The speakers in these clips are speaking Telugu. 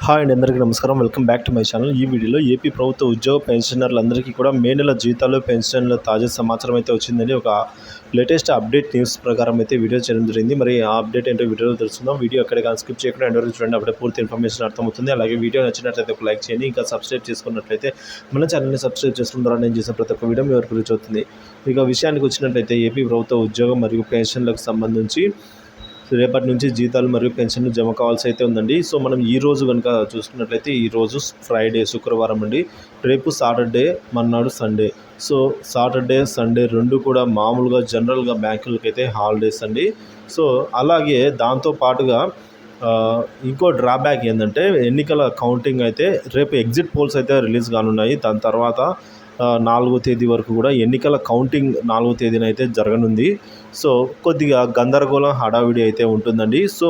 హాయ్ అండి, అందరికీ నమస్కారం. Welcome back to my channel. ఈ వీడియోలో ఏపీ ప్రభుత్వ ఉద్యోగ పెన్షనర్లందరికీ కూడా మే నెల జీతాలు పెన్షన్ల తాజా సమాచారం అయితే వచ్చిందండి. ఒక లేటెస్ట్ అప్డేట్ న్యూస్ ప్రకారం అయితే వీడియో చేయడం జరిగింది. మరి ఆ అప్డేట్ ఏంటో వీడియోలో తెలుసుకుందాం. వీడియో ఎక్కడ కానీ స్కిప్ చేయకుండా ఎండ్ వరకు చూడండి. అప్పుడే పూర్తి ఇన్ఫర్మేషన్ అర్థమవుతుంది. అలాగే వీడియో నచ్చినట్లయితే ఒక లైక్ చేయండి. ఇంకా సబ్స్క్రైబ్ చేసుకున్నట్లయితే మన ఛానల్ని సబ్స్క్రైబ్ చేసుకున్న ద్వారా నేను చేసిన ప్రతి ఒక్క వీడియో మీ వరకు రీచ్ అవుతుంది. ఇక విషయానికి వచ్చినట్లయితే ఏపీ ప్రభుత్వ ఉద్యోగం మరియు పెన్షన్లకు సంబంధించి రేపటి నుంచి జీతాలు మరియు పెన్షన్లు జమ కావాల్సి అయితే ఉందండి. సో మనం ఈరోజు కనుక చూసుకున్నట్లయితే ఈరోజు ఫ్రైడే, శుక్రవారం అండి. రేపు సాటర్డే, మర్నాడు సండే. సో సాటర్డే, సండే రెండు కూడా మామూలుగా జనరల్గా బ్యాంకులకి అయితే హాలిడేస్ అండి. సో అలాగే దాంతో పాటుగా ఇంకో డ్రాబ్యాక్ ఏంటంటే ఎన్నికల కౌంటింగ్ అయితే రేపు ఎగ్జిట్ పోల్స్ అయితే రిలీజ్ కానున్నాయి. దాని తర్వాత 4వ తేదీ వరకు కూడా ఎన్నికల కౌంటింగ్ 4వ తేదీన అయితే జరగనుంది. సో కొద్దిగా గందరగోళం హడావిడి అయితే ఉంటుందండి. సో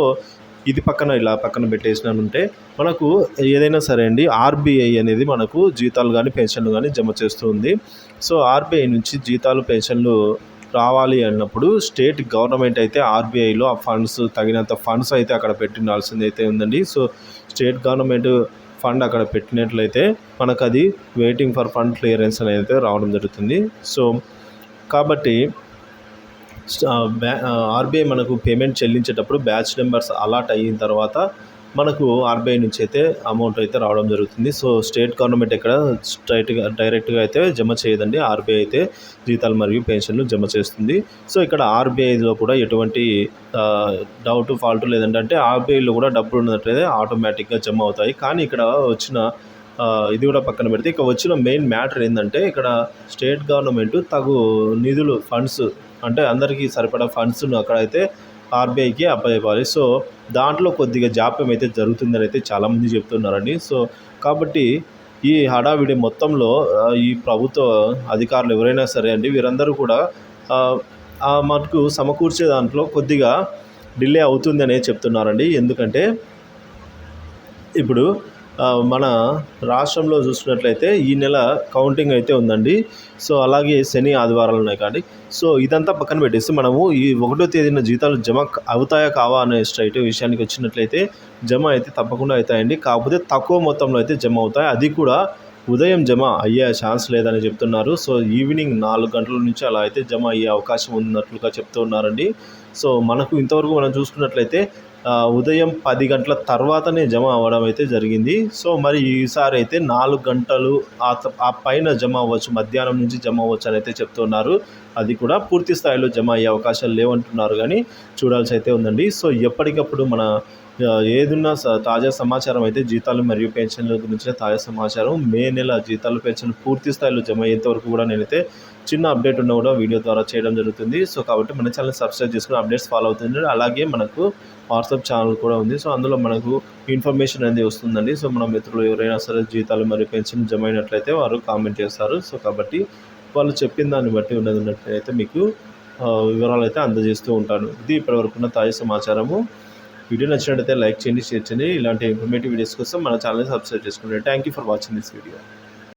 ఇది ఇలా పక్కన పెట్టేసినానంటే మనకు ఏదైనా సరే అండి, ఆర్బీఐ అనేది మనకు జీతాలు కానీ పెన్షన్లు కానీ జమ చేస్తుంది. సో ఆర్బీఐ నుంచి జీతాలు పెన్షన్లు రావాలి అన్నప్పుడు స్టేట్ గవర్నమెంట్ అయితే ఆర్బీఐలో ఆ ఫండ్స్ తగినంత ఫండ్స్ అయితే అక్కడ పెట్టాల్సింది అయితే ఉందండి. సో స్టేట్ గవర్నమెంట్ ఫండ్ అక్కడ పెట్టినట్లయితే మనకు అది వెయిటింగ్ ఫర్ ఫండ్ క్లియరెన్స్ అనేది అయితే రావడం జరుగుతుంది. సో కాబట్టి ఆర్బీఐ మనకు పేమెంట్ చెల్లించేటప్పుడు బ్యాచ్ నెంబర్స్ అలాట్ అయిన తర్వాత మనకు ఆర్బీఐ నుంచి అయితే అమౌంట్ అయితే రావడం జరుగుతుంది. సో స్టేట్ గవర్నమెంట్ ఎక్కడ డైరెక్ట్గా అయితే జమ చేయదండి. ఆర్బీఐ అయితే జీతాలు మరియు పెన్షన్లు జమ చేస్తుంది. సో ఇక్కడ ఆర్బీఐలో కూడా ఎటువంటి డౌట్ ఫాల్ట్ లేదంటే ఆర్బీఐలో కూడా డబ్బులు ఉన్నట్లయితే ఆటోమేటిక్గా జమ అవుతాయి. కానీ ఇక్కడ వచ్చిన ఇది కూడా పక్కన పెడితే ఇక వచ్చిన మెయిన్ మ్యాటర్ ఏంటంటే ఇక్కడ స్టేట్ గవర్నమెంట్ తగు నిధులు ఫండ్స్ అంటే అందరికీ సరిపడా ఫండ్స్ను అక్కడైతే ఆర్బీఐకి అప్పచెప్పాలి. సో దాంట్లో కొద్దిగా జాప్యం అయితే జరుగుతుందని అయితే చాలామంది చెప్తున్నారండి. సో కాబట్టి ఈ హడావిడి మొత్తంలో ఈ ప్రభుత్వ అధికారులు ఎవరైనా సరే అండి, వీరందరూ కూడా మనకు సమకూర్చే దాంట్లో కొద్దిగా డిలే అవుతుంది అనేది చెప్తున్నారండి. ఎందుకంటే ఇప్పుడు మన రాష్ట్రంలో చూసినట్లయితే ఈ నెల కౌంటింగ్ అయితే ఉందండి. సో అలాగే శని, ఆదివారాలు ఉన్నాయి కానీ సో ఇదంతా పక్కన పెట్టేసి మనము ఈ 1వ తేదీన జీతాలు జమ అవుతాయా కావా అనే స్ట్రైట్ విషయానికి వచ్చినట్లయితే జమ అయితే తప్పకుండా అవుతాయండి. కాకపోతే తక్కువ మొత్తంలో అయితే జమ అవుతాయి. అది కూడా ఉదయం జమ అయ్యే ఛాన్స్ లేదని చెప్తున్నారు. సో ఈవినింగ్ 4 గంటల నుంచి అలా అయితే జమ అయ్యే అవకాశం ఉన్నట్లుగా చెప్తున్నారండి. సో మనకు ఇంతవరకు మనం చూసుకున్నట్లయితే ఉదయం 10 గంటల తర్వాతనే జమ అవ్వడం అయితే జరిగింది. సో మరి ఈసారి అయితే 4 గంటలు ఆ పైన జమ అవ్వచ్చు, మధ్యాహ్నం నుంచి జమ అవ్వచ్చు అని అయితే చెప్తున్నారు. అది కూడా పూర్తి స్థాయిలో జమ అయ్యే అవకాశాలు లేవంటున్నారు కానీ చూడాల్సి అయితే ఉందండి. సో ఎప్పటికప్పుడు మన ఏదున్నా తాజా సమాచారం అయితే జీతాలు మరియు పెన్షన్ల గురించిన తాజా సమాచారం మే నెల జీతాలు పెన్షన్లు పూర్తి స్థాయిలో జమ అయ్యేంత వరకు కూడా నేనైతే చిన్న అప్డేట్ ఉన్నా కూడా వీడియో ద్వారా చేయడం జరుగుతుంది. సో కాబట్టి మన ఛానల్ సబ్స్క్రైబ్ చేసుకుని అప్డేట్స్ ఫాలో అవుతుంది. అలాగే మనకు వాట్సాప్ ఛానల్ కూడా ఉంది. సో అందులో మనకు ఇన్ఫర్మేషన్ అనేది వస్తుందండి. సో మన మిత్రులు ఎవరైనా సరే జీతాలు మరియు పెన్షన్ జమ అయినట్లయితే వారు కామెంట్ చేస్తారు. సో కాబట్టి వాళ్ళు చెప్పిన దాన్ని బట్టి ఉన్నట్లయితే మీకు వివరాలు అయితే అందజేస్తూ ఉంటాను. ఇది ఇప్పటివరకు ఉన్న తాజా సమాచారము. వీడియో నచ్చినట్లయితే లైక్ చేయండి, షేర్ చేయండి. ఇలాంటి ఇన్ఫర్మేటివ్ వీడియోస్ కోసం మన ఛానల్ని సబ్స్క్రైబ్ చేసుకోండి. Thank you for watching this video.